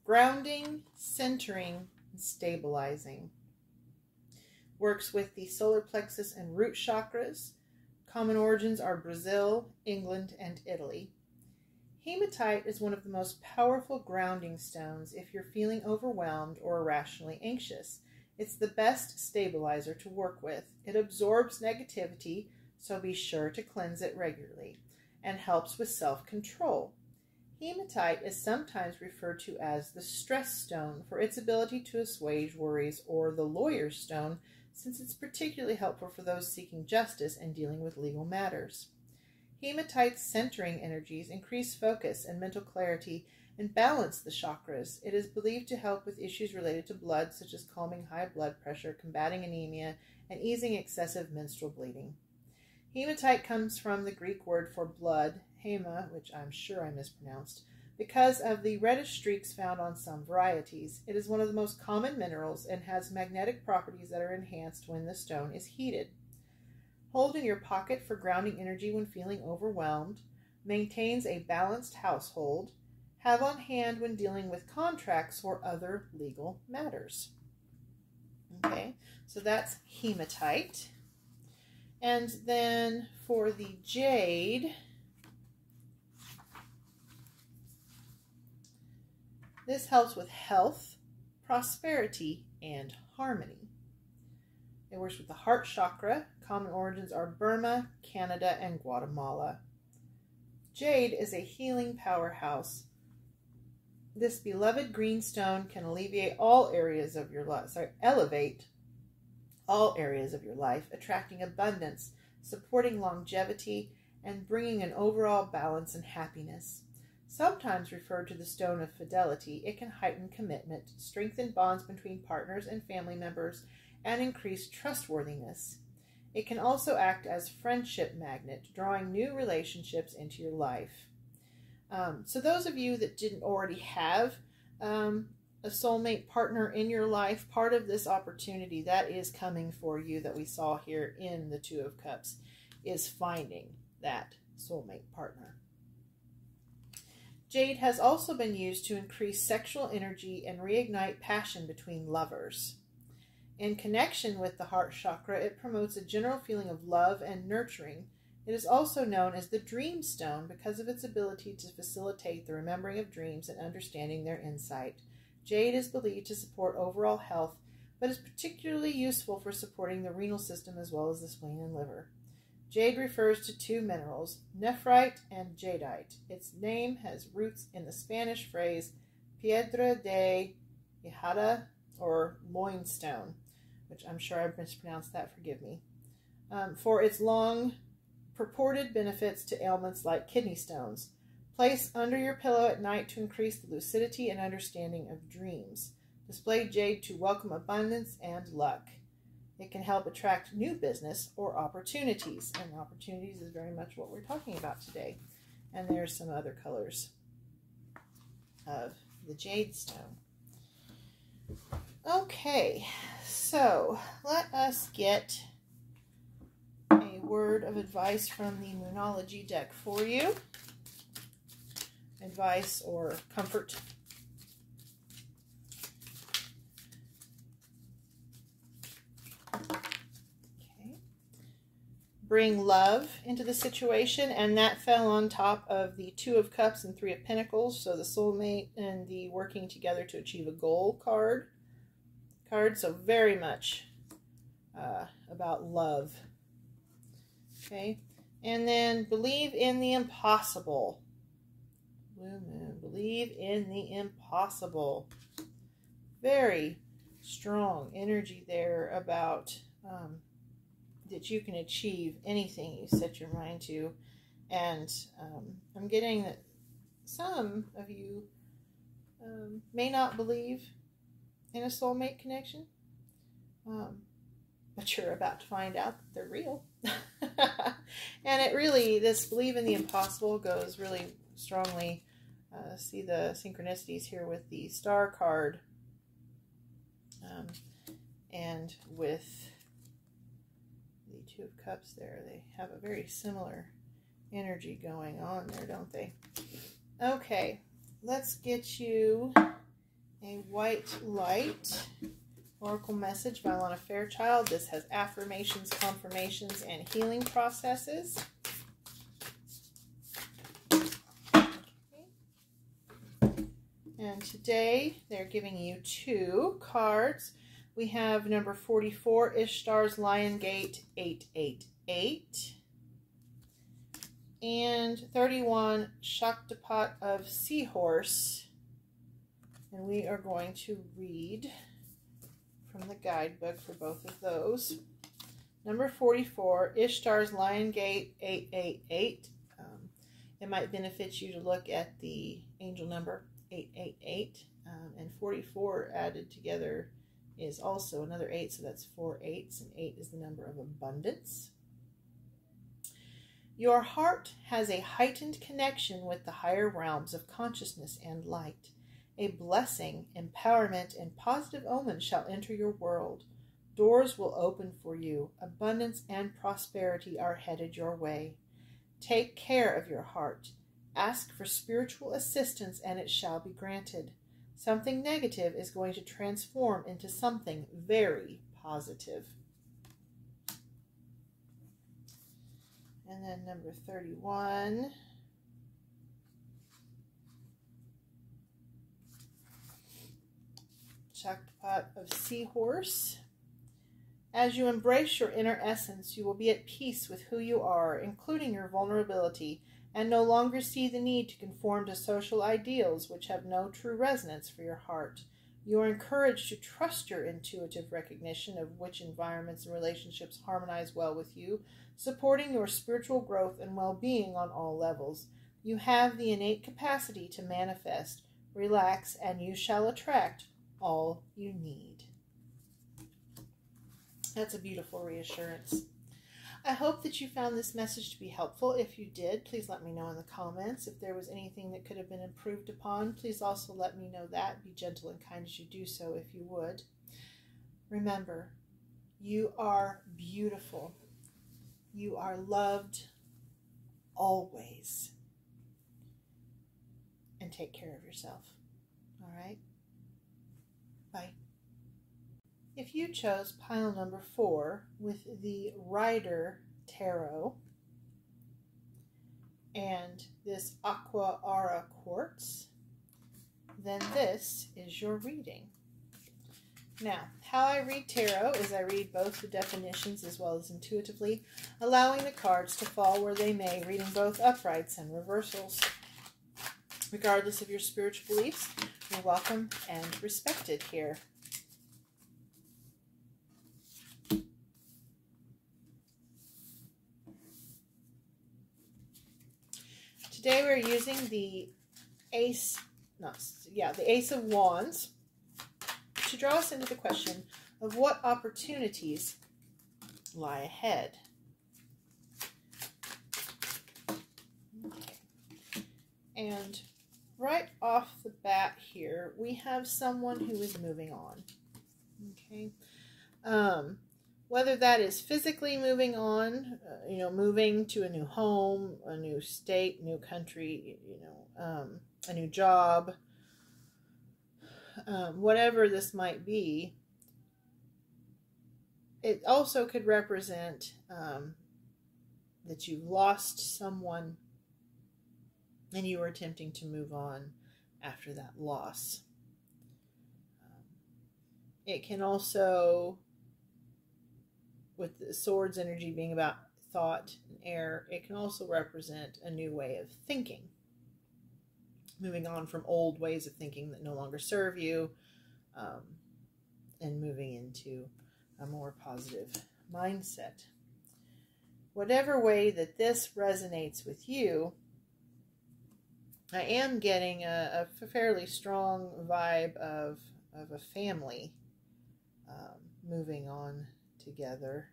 grounding, centering, and stabilizing. Works with the solar plexus and root chakras. Common origins are Brazil, England, and Italy. Hematite is one of the most powerful grounding stones if you're feeling overwhelmed or irrationally anxious. It's the best stabilizer to work with. It absorbs negativity, so be sure to cleanse it regularly, and helps with self-control. Hematite is sometimes referred to as the stress stone for its ability to assuage worries, or the lawyer's stone, since it's particularly helpful for those seeking justice and dealing with legal matters. Hematite's centering energies increase focus and mental clarity and balance the chakras. It is believed to help with issues related to blood, such as calming high blood pressure, combating anemia, and easing excessive menstrual bleeding. Hematite comes from the Greek word for blood, hema, which I'm sure I mispronounced, because of the reddish streaks found on some varieties. It is one of the most common minerals and has magnetic properties that are enhanced when the stone is heated. Hold in your pocket for grounding energy when feeling overwhelmed. Maintains a balanced household. Have on hand when dealing with contracts or other legal matters. Okay, so that's hematite. And then for the jade, this helps with health, prosperity, and harmony. It works with the heart chakra. Common origins are Burma, Canada, and Guatemala. Jade is a healing powerhouse. This beloved green stone can elevate all areas of your life, attracting abundance, supporting longevity, and bringing an overall balance and happiness. Sometimes referred to the stone of fidelity, it can heighten commitment, strengthen bonds between partners and family members, and increase trustworthiness. It can also act as friendship magnet, drawing new relationships into your life. So those of you that didn't already have a soulmate partner in your life, part of this opportunity that is coming for you that we saw here in the Two of Cups is finding that soulmate partner. Jade has also been used to increase sexual energy and reignite passion between lovers. In connection with the heart chakra, it promotes a general feeling of love and nurturing. It is also known as the dream stone because of its ability to facilitate the remembering of dreams and understanding their insight. Jade is believed to support overall health, but is particularly useful for supporting the renal system as well as the spleen and liver. Jade refers to two minerals, nephrite and jadeite. Its name has roots in the Spanish phrase piedra de hijada, or loinstone, which I'm sure I've mispronounced that, forgive me, for its long purported benefits to ailments like kidney stones. Place under your pillow at night to increase the lucidity and understanding of dreams. Display jade to welcome abundance and luck. It can help attract new business or opportunities, and opportunities is very much what we're talking about today. And there's some other colors of the jade stone. Okay, so let us get a word of advice from the Moonology deck for you. Advice or comfort. Okay. Bring love into the situation, and that fell on top of the Two of Cups and Three of Pentacles, so the soulmate and the working together to achieve a goal card. So very much about love. Okay, and then believe in the impossible. Blue Moon, believe in the impossible. Very strong energy there about that you can achieve anything you set your mind to. And I'm getting that some of you may not believe in a soulmate connection, but you're about to find out that they're real. And it really, this believe in the impossible goes really strongly. See the synchronicities here with the Star card and with the Two of Cups there. They have a very similar energy going on there, don't they? Okay, let's get you a white light oracle message by Lana Fairchild. This has affirmations, confirmations, and healing processes. Okay. And today they're giving you 2 cards. We have number 44, Ishtar's Lion Gate 888. And 31, Shaktipat of Seahorse. And we are going to read from the guidebook for both of those. Number 44, Ishtar's Lion Gate 888. It might benefit you to look at the angel number 888. And 44 added together is also another 8, so that's 4 8s, and 8 is the number of abundance. Your heart has a heightened connection with the higher realms of consciousness and light. A blessing, empowerment, and positive omens shall enter your world. Doors will open for you. Abundance and prosperity are headed your way. Take care of your heart. Ask for spiritual assistance and it shall be granted. Something negative is going to transform into something very positive. And then number 31. Shaktipat of Seahorse. As you embrace your inner essence, you will be at peace with who you are, including your vulnerability, and no longer see the need to conform to social ideals which have no true resonance for your heart. You are encouraged to trust your intuitive recognition of which environments and relationships harmonize well with you, supporting your spiritual growth and well-being on all levels. You have the innate capacity to manifest. Relax, and you shall attract all you need. That's a beautiful reassurance. I hope that you found this message to be helpful. If you did, please let me know in the comments. If there was anything that could have been improved upon, please also let me know that. Be gentle and kind as you do so, if you would. Remember, you are beautiful. You are loved always. And take care of yourself. All right? Bye. If you chose pile number 4 with the Rider Tarot and this Aqua Aura Quartz, then this is your reading. Now, how I read tarot is I read both the definitions as well as intuitively, allowing the cards to fall where they may, reading both uprights and reversals. Regardless of your spiritual beliefs, you're welcome and respected here. Today we're using the Ace of Wands to draw us into the question of what opportunities lie ahead. Okay. And right off the bat here, we have someone who is moving on. Okay. Whether that is physically moving on, moving to a new home, a new state, new country, a new job, whatever this might be, it also could represent that you've lost someone and you are attempting to move on after that loss. It can also, with the Swords energy being about thought and air, it can also represent a new way of thinking. Moving on from old ways of thinking that no longer serve you, and moving into a more positive mindset. Whatever way that this resonates with you, I am getting a fairly strong vibe of a family moving on together,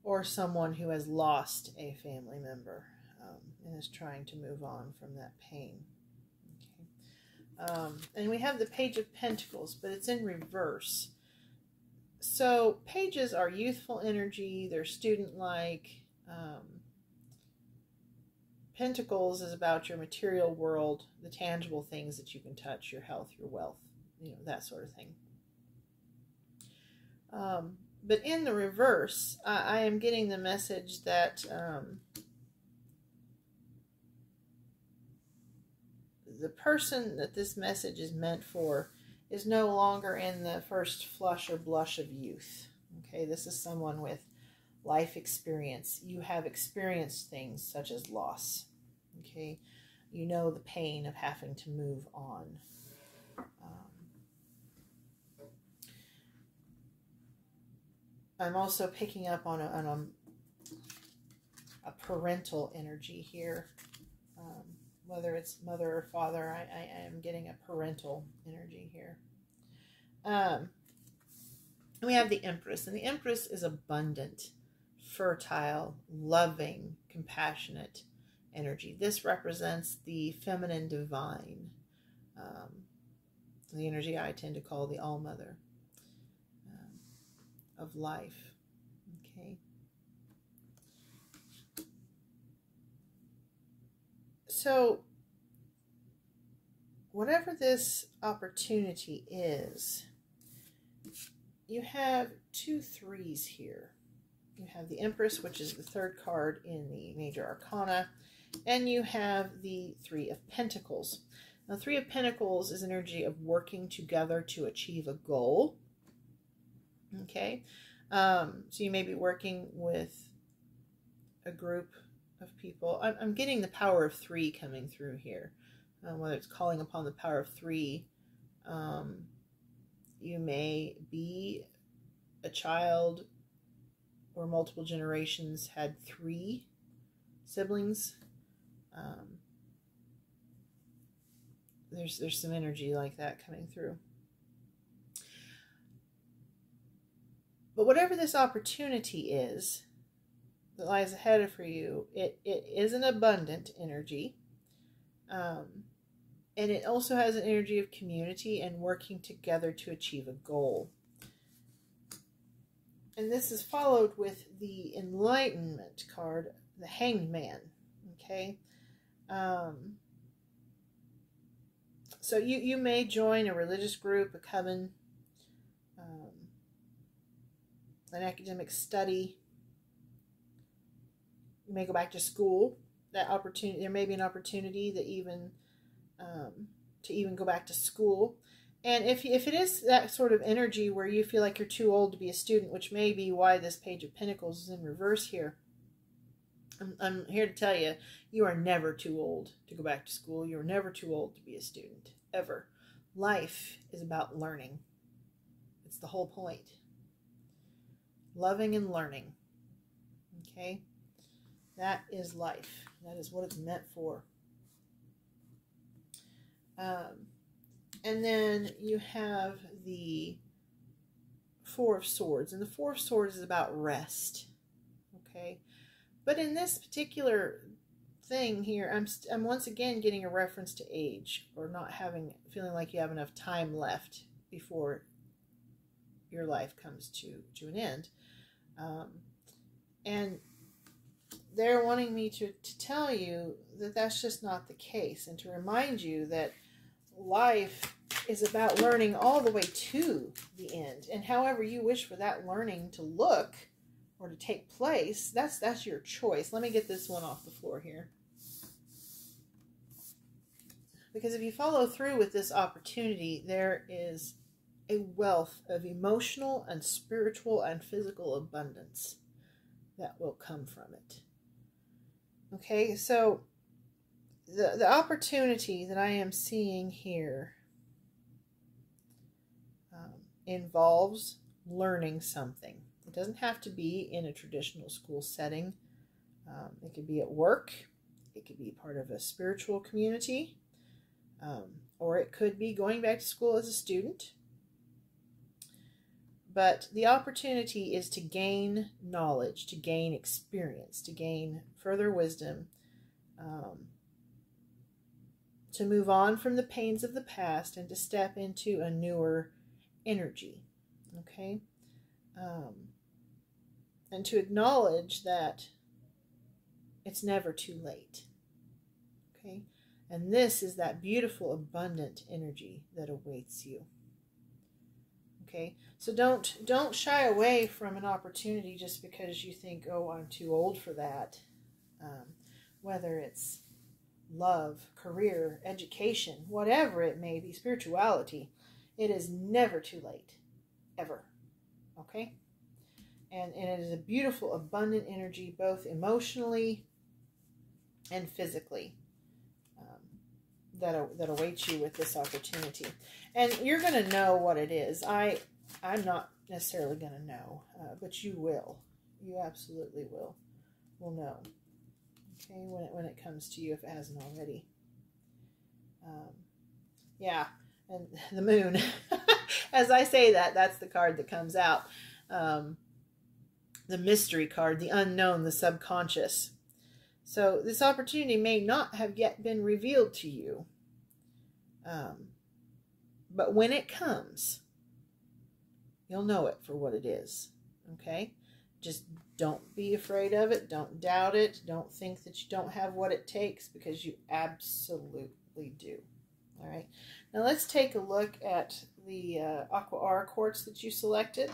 or someone who has lost a family member and is trying to move on from that pain. Okay. And we have the Page of Pentacles, but it's in reverse. So pages are youthful energy, they're student-like. Pentacles is about your material world, the tangible things that you can touch, your health, your wealth, that sort of thing. But in the reverse, I am getting the message that the person that this message is meant for is no longer in the first flush or blush of youth. Okay, this is someone with life experience. You have experienced things such as loss. Okay, you know the pain of having to move on. I'm also picking up on a parental energy here. Whether it's mother or father, I am getting a parental energy here. We have the Empress, and the Empress is abundant, fertile, loving, compassionate energy. This represents the feminine divine, the energy I tend to call the All-Mother of life. Okay. So, whatever this opportunity is, you have 2 3s here. You have the Empress, which is the 3rd card in the Major Arcana, and you have the 3 of Pentacles. Now, 3 of Pentacles is energy of working together to achieve a goal. Okay, so you may be working with a group of people. I'm getting the power of 3 coming through here. Whether it's calling upon the power of 3, you may be a child or multiple generations had 3 siblings. There's some energy like that coming through. But whatever this opportunity is that lies ahead for you, it is an abundant energy. And it also has an energy of community and working together to achieve a goal. And this is followed with the Enlightenment card, the Hanged Man. Okay? So you may join a religious group, a coven, an academic study. You may go back to school. That opportunity, there may be an opportunity that even to even go back to school. And if it is that sort of energy where you feel like you're too old to be a student, which may be why this Page of Pentacles is in reverse here, I'm here to tell you, you are never too old to go back to school. You are never too old to be a student, ever. Life is about learning. It's the whole point. Loving and learning. Okay? That is life. That is what it's meant for. And then you have the 4 of Swords. And the 4 of Swords is about rest. Okay? But in this particular thing here, I'm once again getting a reference to age, or not feeling like you have enough time left before your life comes to an end. And they're wanting me to tell you that that's just not the case, and to remind you that life is about learning all the way to the end. And however you wish for that learning to look or to take place, that's your choice. Let me get this one off the floor here. Because if you follow through with this opportunity, there is a wealth of emotional and spiritual and physical abundance that will come from it. Okay, so the opportunity that I am seeing here involves learning something. It doesn't have to be in a traditional school setting. It could be at work. It could be part of a spiritual community. Or it could be going back to school as a student. But the opportunity is to gain knowledge, to gain experience, to gain further wisdom, to move on from the pains of the past and to step into a newer energy. Okay? And to acknowledge that it's never too late. Okay? And this is that beautiful, abundant energy that awaits you. Okay? So don't shy away from an opportunity just because you think, oh, I'm too old for that. Whether it's love, career, education, whatever it may be, spirituality, it is never too late, ever. Okay? And it is a beautiful, abundant energy, both emotionally and physically, that awaits you with this opportunity. And you're going to know what it is. I'm not necessarily going to know, but you will. You absolutely will know. Okay, when it comes to you, if it hasn't already. Yeah, and the moon. As I say that, that's the card that comes out. The mystery card, the unknown, the subconscious. So this opportunity may not have yet been revealed to you. But when it comes, you'll know it for what it is. Okay? Just don't be afraid of it. Don't doubt it. Don't think that you don't have what it takes, because you absolutely do. All right. Now let's take a look at the Aqua Aura Quartz that you selected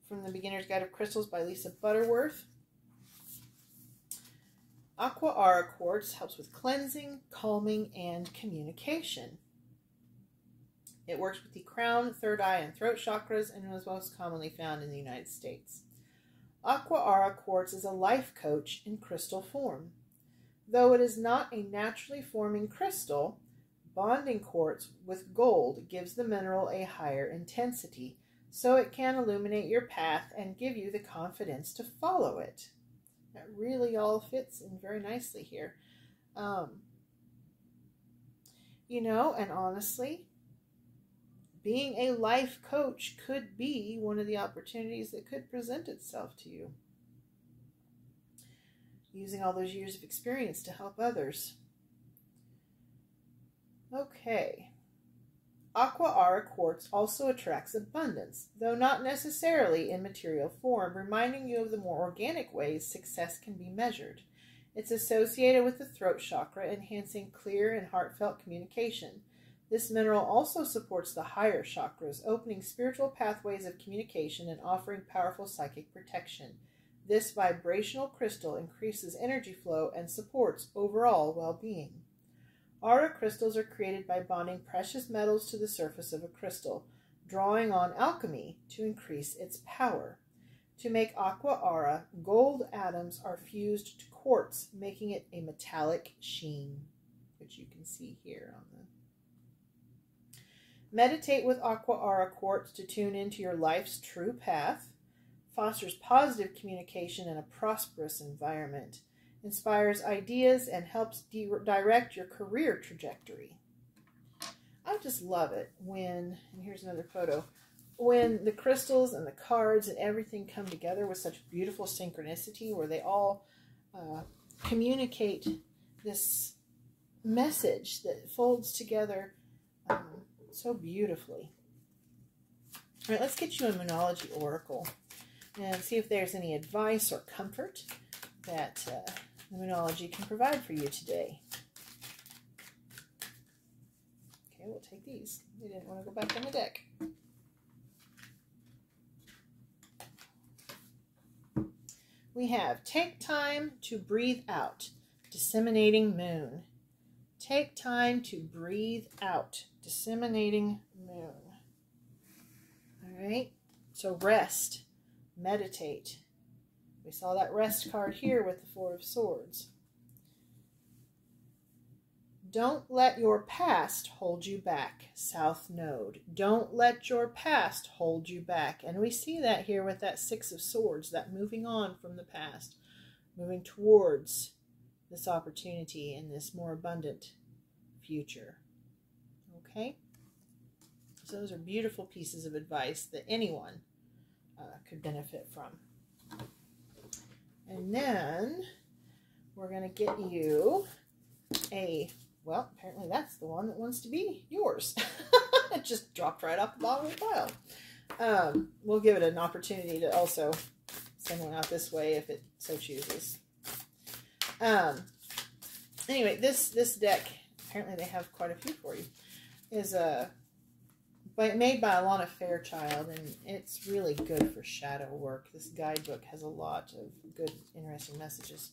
from the Beginner's Guide of Crystals by Lisa Butterworth. Aqua Aura Quartz helps with cleansing, calming, and communication. It works with the crown, third eye, and throat chakras, and is most commonly found in the United States. Aqua Aura Quartz is a life coach in crystal form. Though it is not a naturally forming crystal, bonding quartz with gold gives the mineral a higher intensity, so it can illuminate your path and give you the confidence to follow it. That really all fits in very nicely here. And honestly, being a life coach could be one of the opportunities that could present itself to you. Using all those years of experience to help others. Okay. Aqua Aura Quartz also attracts abundance, though not necessarily in material form, reminding you of the more organic ways success can be measured. It's associated with the throat chakra, enhancing clear and heartfelt communication. This mineral also supports the higher chakras, opening spiritual pathways of communication and offering powerful psychic protection. This vibrational crystal increases energy flow and supports overall well-being. Aura crystals are created by bonding precious metals to the surface of a crystal, drawing on alchemy to increase its power. To make Aqua Aura, gold atoms are fused to quartz, making it a metallic sheen, which you can see here on the... Meditate with Aqua Aura Quartz to tune into your life's true path, fosters positive communication and a prosperous environment, inspires ideas, and helps direct your career trajectory. I just love it when, and here's another photo, when the crystals and the cards and everything come together with such beautiful synchronicity where they all communicate this message that folds together so beautifully. All right, let's get you a Moonology Oracle and see if there's any advice or comfort that the Moonology can provide for you today. Okay, we'll take these. They didn't want to go back on the deck. We have take time to breathe out, disseminating moon. Take time to breathe out, disseminating moon. All right, so rest, meditate. We saw that rest card here with the Four of Swords. Don't let your past hold you back, South Node. Don't let your past hold you back. And we see that here with that Six of Swords, that moving on from the past, moving towards this opportunity and this more abundant future. Okay? So those are beautiful pieces of advice that anyone could benefit from. And then we're going to get you a, well, apparently that's the one that wants to be yours. It just dropped right off the bottom of the pile. We'll give it an opportunity to also send one out this way if it so chooses. Anyway, this deck, apparently they have quite a few for you, is made by Alana Fairchild, and it's really good for shadow work. This guidebook has a lot of good, interesting messages.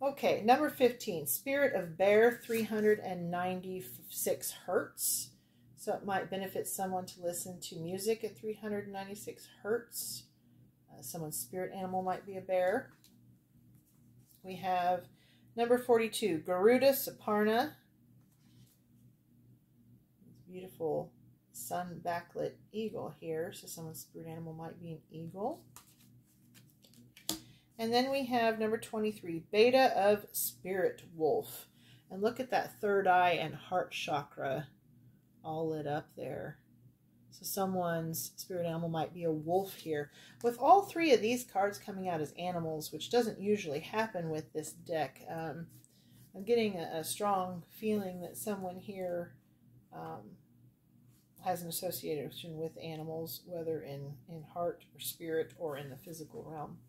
Okay, number 15, Spirit of Bear, 396 hertz. So it might benefit someone to listen to music at 396 hertz. Someone's spirit animal might be a bear. We have number 42, Garuda Saparna. Beautiful sun backlit eagle here. So someone's spirit animal might be an eagle. And then we have number 23, Beta of Spirit Wolf. And look at that third eye and heart chakra all lit up there. So someone's spirit animal might be a wolf here. With all three of these cards coming out as animals, which doesn't usually happen with this deck, I'm getting a strong feeling that someone here has an association with animals, whether in heart or spirit or in the physical realm.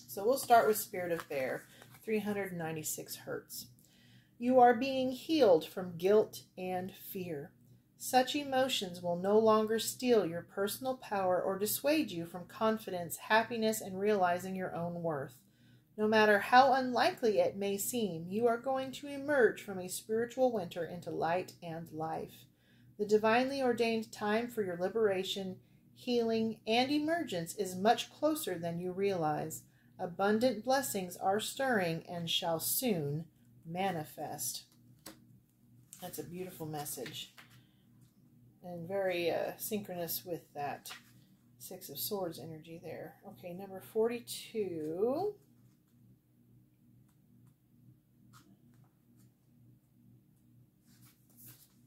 So we'll start with Spirit of Bear, 396 hertz. You are being healed from guilt and fear. Such emotions will no longer steal your personal power or dissuade you from confidence, happiness, and realizing your own worth. No matter how unlikely it may seem, you are going to emerge from a spiritual winter into light and life. The divinely ordained time for your liberation, healing, and emergence is much closer than you realize. Abundant blessings are stirring and shall soon manifest. That's a beautiful message. And very synchronous with that Six of Swords energy there. Okay, number 42.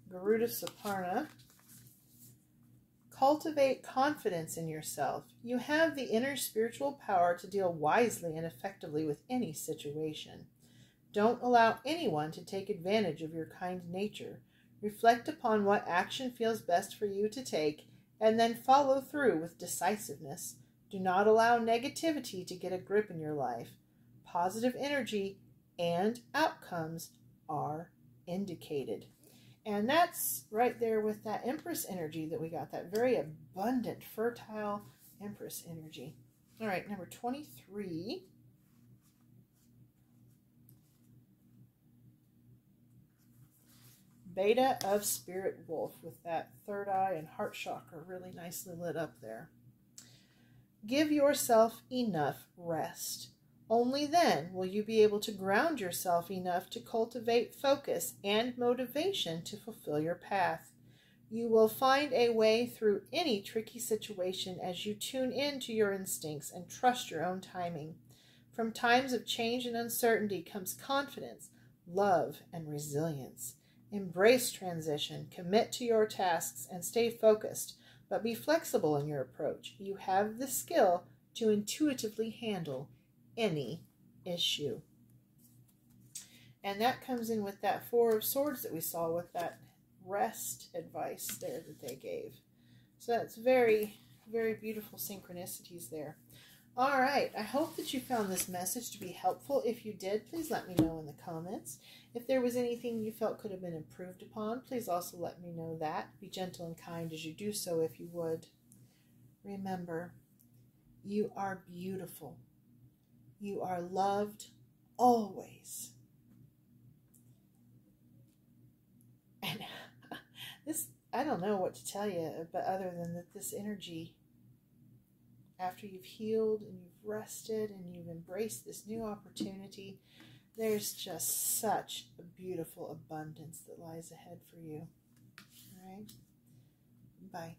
Garuda Saparna. Cultivate confidence in yourself. You have the inner spiritual power to deal wisely and effectively with any situation. Don't allow anyone to take advantage of your kind nature. Reflect upon what action feels best for you to take, and then follow through with decisiveness. Do not allow negativity to get a grip in your life. Positive energy and outcomes are indicated. And that's right there with that Empress energy that we got, that very abundant, fertile Empress energy. All right, number 23. Beta of Spirit Wolf with that third eye and heart chakra really nicely lit up there. Give yourself enough rest. Only then will you be able to ground yourself enough to cultivate focus and motivation to fulfill your path. You will find a way through any tricky situation as you tune in to your instincts and trust your own timing. From times of change and uncertainty comes confidence, love, and resilience. Embrace transition, commit to your tasks, and stay focused, but be flexible in your approach. You have the skill to intuitively handle any issue. And that comes in with that Four of Swords that we saw with that rest advice there that they gave. So that's very, very beautiful synchronicities there. All right, I hope that you found this message to be helpful. If you did, please let me know in the comments. If there was anything you felt could have been improved upon, please also let me know that. Be gentle and kind as you do so if you would. Remember, you are beautiful. You are loved always. And this, I don't know what to tell you, but other than that, this energy, after you've healed and you've rested and you've embraced this new opportunity, there's just such a beautiful abundance that lies ahead for you. All right? Bye.